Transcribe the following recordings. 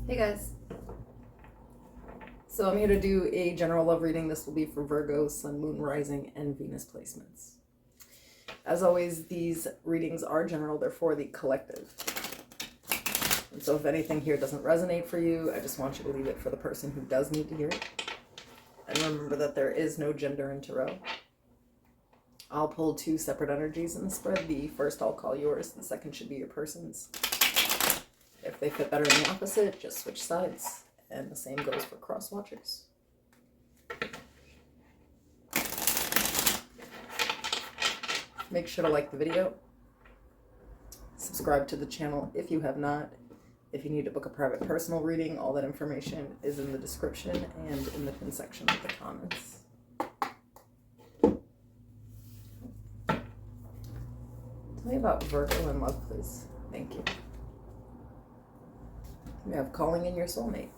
Hey guys. So I'm here to do a general love reading. This will be for Virgo, Sun, Moon, Rising, and Venus placements. As always, these readings are general. They're for the collective. And so if anything here doesn't resonate for you, I just want you to leave it for the person who does need to hear it. And remember that there is no gender in tarot. I'll pull two separate energies in the spread. The first I'll call yours. The second should be your person's. If they fit better in the opposite, just switch sides. And the same goes for cross watchers. Make sure to like the video. Subscribe to the channel if you have not. If you need to book a private personal reading, all that information is in the description and in the pin section of the comments. Tell me about Virgo and love, please. Thank you. You have calling in your soulmate.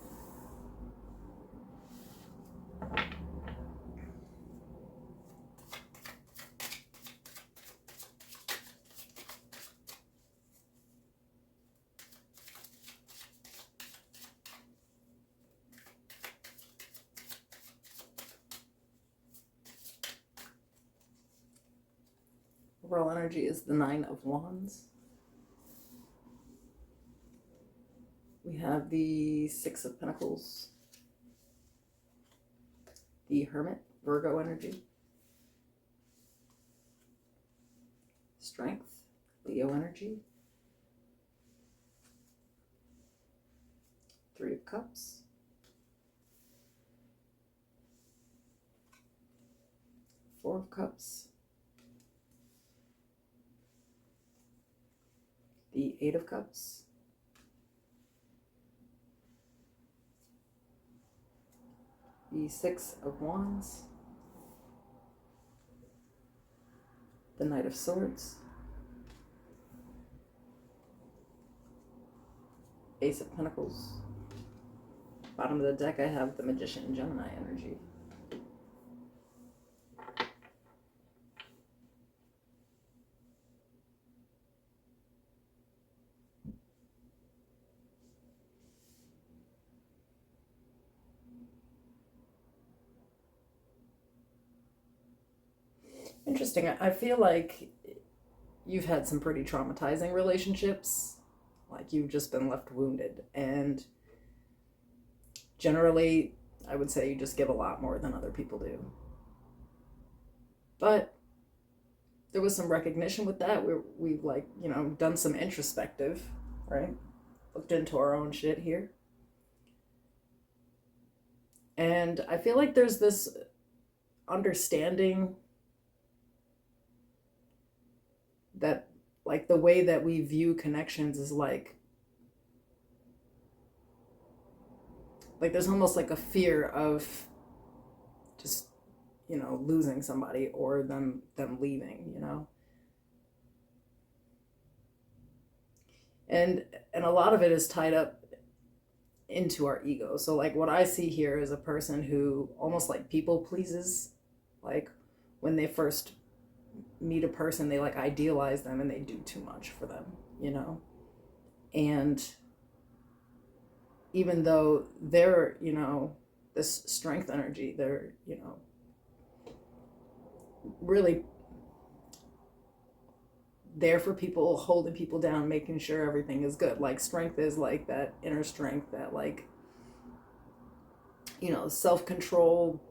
Overall energy is the Nine of Wands. We have the Six of Pentacles, the Hermit, Virgo energy, Strength, Leo energy, Three of Cups, Four of Cups, the Eight of Cups, the Six of Wands, the Knight of Swords, Ace of Pentacles. Bottom of the deck I have the Magician, Gemini energy. Interesting. I feel like you've had some pretty traumatizing relationships. Like you've just been left wounded. And generally, I would say you just give a lot more than other people do. But there was some recognition with that. We've like, done some introspective, right? Looked into our own shit here. And I feel like there's this understanding that like the way that we view connections is like there's almost like a fear of just losing somebody or them leaving, and a lot of it is tied up into our ego. So like what I see here is a person who almost like people pleases. Like when they first meet a person, they like idealize them and they do too much for them, and even though they're this strength energy, they're really there for people, holding people down, making sure everything is good. Like strength is like that inner strength, that like self-control,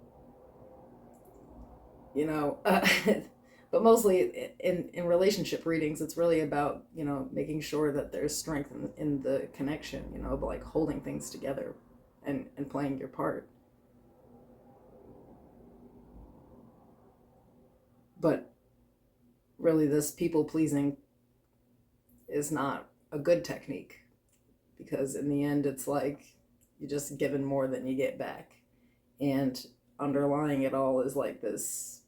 but mostly in relationship readings, it's really about, making sure that there's strength in the connection, but like holding things together and playing your part. But really this people pleasing is not a good technique, because in the end it's like you're just giving more than you get back. And underlying it all is like this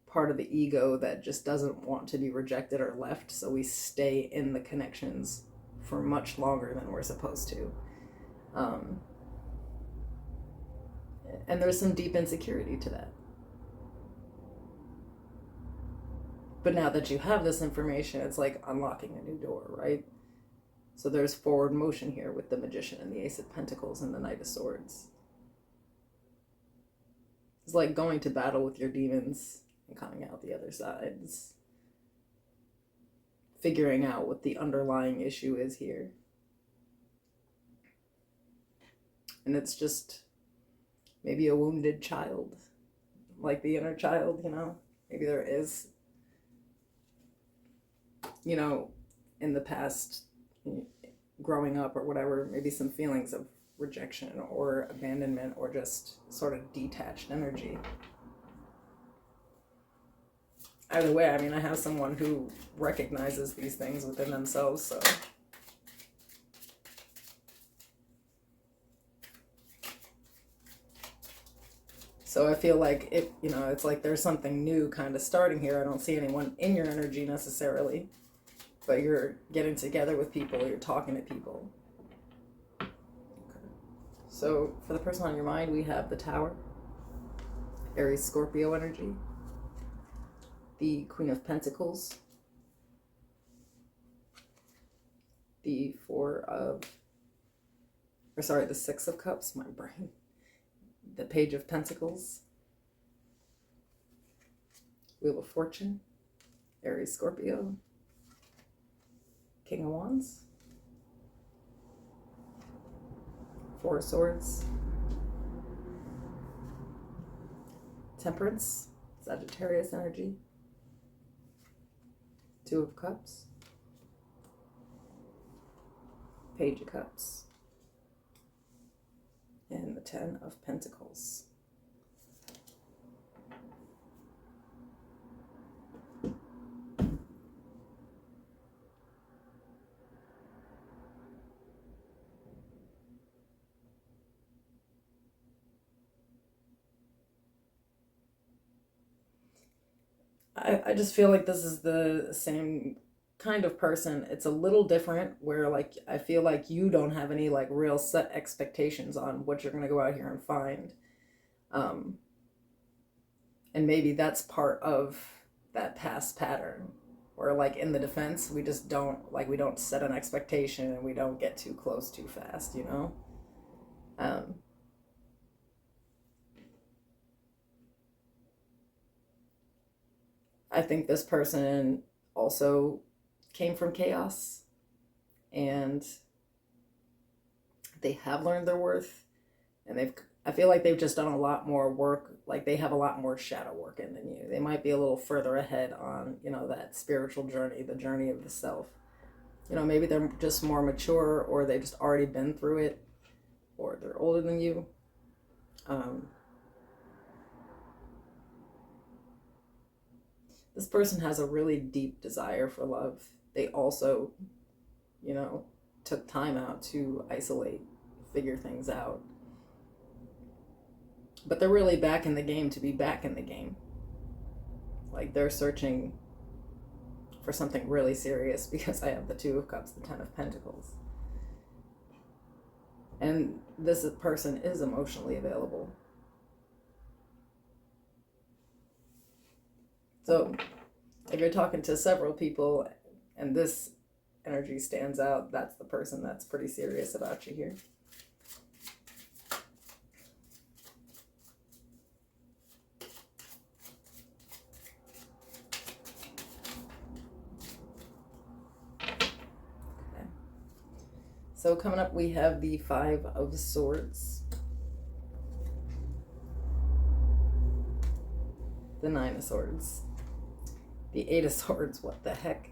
part of the ego that just doesn't want to be rejected or left, so we stay in the connections for much longer than we're supposed to. And there's some deep insecurity to that. But now that you have this information, it's like unlocking a new door, right? So there's forward motion here with the Magician and the Ace of Pentacles and the Knight of Swords. It's like going to battle with your demons and coming out the other side. It's figuring out what the underlying issue is here. And it's just maybe a wounded child, like the inner child, you know? Maybe there is, you know, in the past, growing up or whatever, maybe some feelings of rejection or abandonment or just sort of detached energy. Either way, I mean, I have someone who recognizes these things within themselves, so. So I feel like it, you know, it's like there's something new kind of starting here. I don't see anyone in your energy necessarily, but you're getting together with people, you're talking to people. Okay. So for the person on your mind, we have the Tower, Aries Scorpio energy, the Queen of Pentacles, the the Six of Cups, my brain, the Page of Pentacles, Wheel of Fortune, Aries Scorpio, King of Wands, Four of Swords, Temperance, Sagittarius energy, Two of Cups, Page of Cups, and the Ten of Pentacles. I just feel like this is the same kind of person. It's a little different where like I feel like you don't have any like real set expectations on what you're going to go out here and find. And maybe that's part of that past pattern where like in the defense we just don't like we don't set an expectation and we don't get too close too fast, you know? I think this person also came from chaos and they have learned their worth, and I feel like they've just done a lot more work. Like they have a lot more shadow work in than you. They might be a little further ahead on, you know, that spiritual journey, the journey of the self. You know, maybe they're just more mature, or they've just already been through it, or they're older than you. This person has a really deep desire for love. They also, you know, took time out to isolate, figure things out. But they're really back in the game to be back in the game. Like they're searching for something really serious because I have the Two of Cups, the Ten of Pentacles. And this person is emotionally available. So if you're talking to several people and this energy stands out, that's the person that's pretty serious about you here. Okay. So coming up, we have the Five of Swords, the Nine of Swords, the Eight of Swords, what the heck,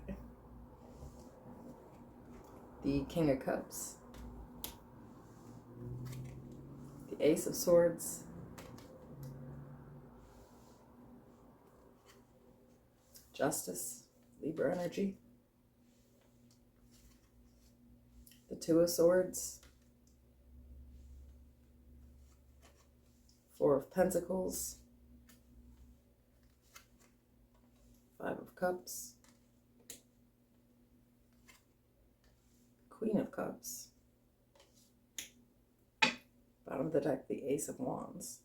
the King of Cups, the Ace of Swords, Justice, Libra energy, the Two of Swords, Four of Pentacles, Five of Cups, Queen of Cups, bottom of the deck, the Ace of Wands.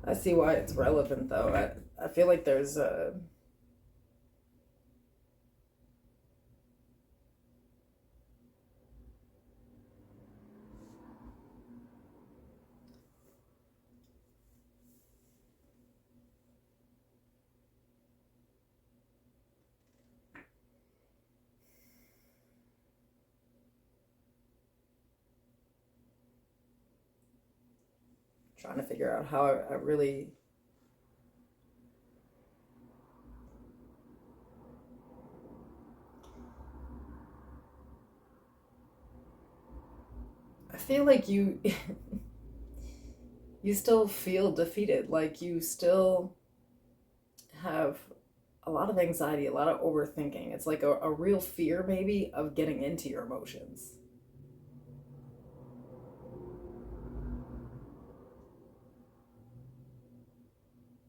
I see why it's relevant, though. I feel like there's a... trying to figure out how I really... I feel like you you still feel defeated. Like you still have a lot of anxiety, a lot of overthinking. It's like a real fear, maybe, of getting into your emotions.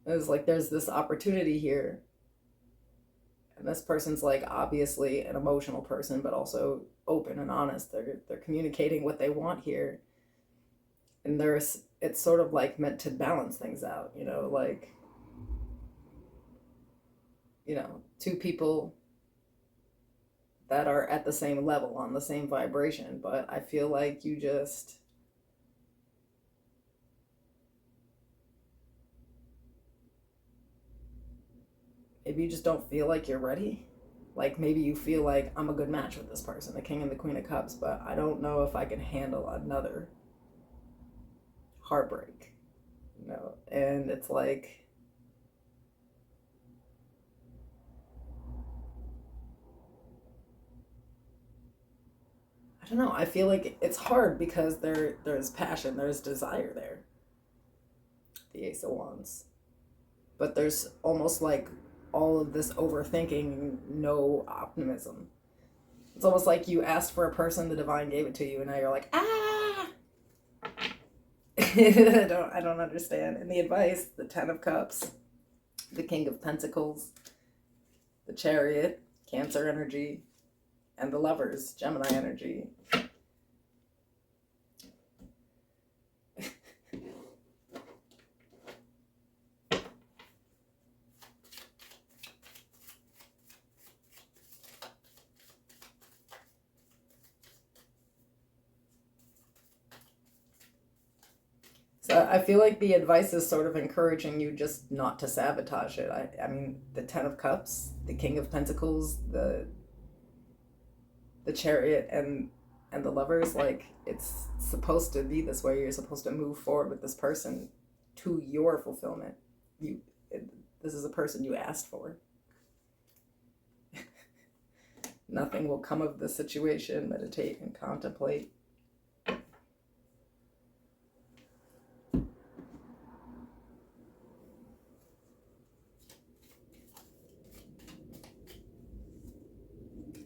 It's like there's this opportunity here, and this person's like obviously an emotional person, but also open and honest. They're communicating what they want here, and there's it's sort of like meant to balance things out. Like two people that are at the same level on the same vibration. But I feel like you just... maybe you just don't feel like you're ready. Like maybe you feel like I'm a good match with this person, the King and the Queen of Cups, but I don't know if I can handle another heartbreak. And it's like, I don't know. I feel like it's hard because there's passion, there's desire there. The Ace of Wands. But there's almost like all of this overthinking, no optimism. It's almost like you asked for a person, the divine gave it to you, and now you're like, ah. I don't understand. And the advice, the Ten of Cups, the King of Pentacles, the Chariot, Cancer energy, and the Lovers, Gemini energy. So I feel like the advice is sort of encouraging you just not to sabotage it. I mean, the Ten of Cups, the King of Pentacles, the Chariot, and the Lovers, like it's supposed to be this way. You're supposed to move forward with this person to your fulfillment. You, this is a person you asked for. Nothing will come of the situation. Meditate and contemplate.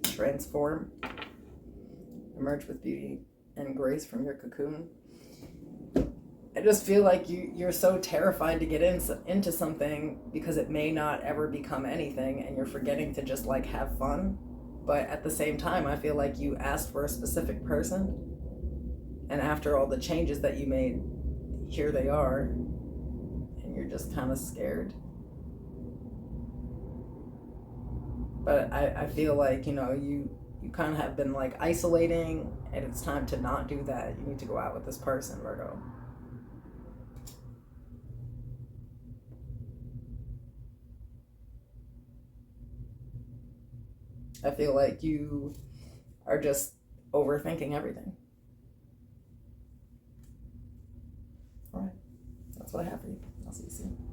Transform. Emerge with beauty and grace from your cocoon. I just feel like you're so terrified to get into something because it may not ever become anything, and you're forgetting to just like have fun. But at the same time, I feel like you asked for a specific person, and after all the changes that you made, here they are, and you're just kind of scared. But I feel like, you kind of have been like isolating, and it's time to not do that. You need to go out with this person, Virgo. I feel like you are just overthinking everything. All right. That's what I have for you. I'll see you soon.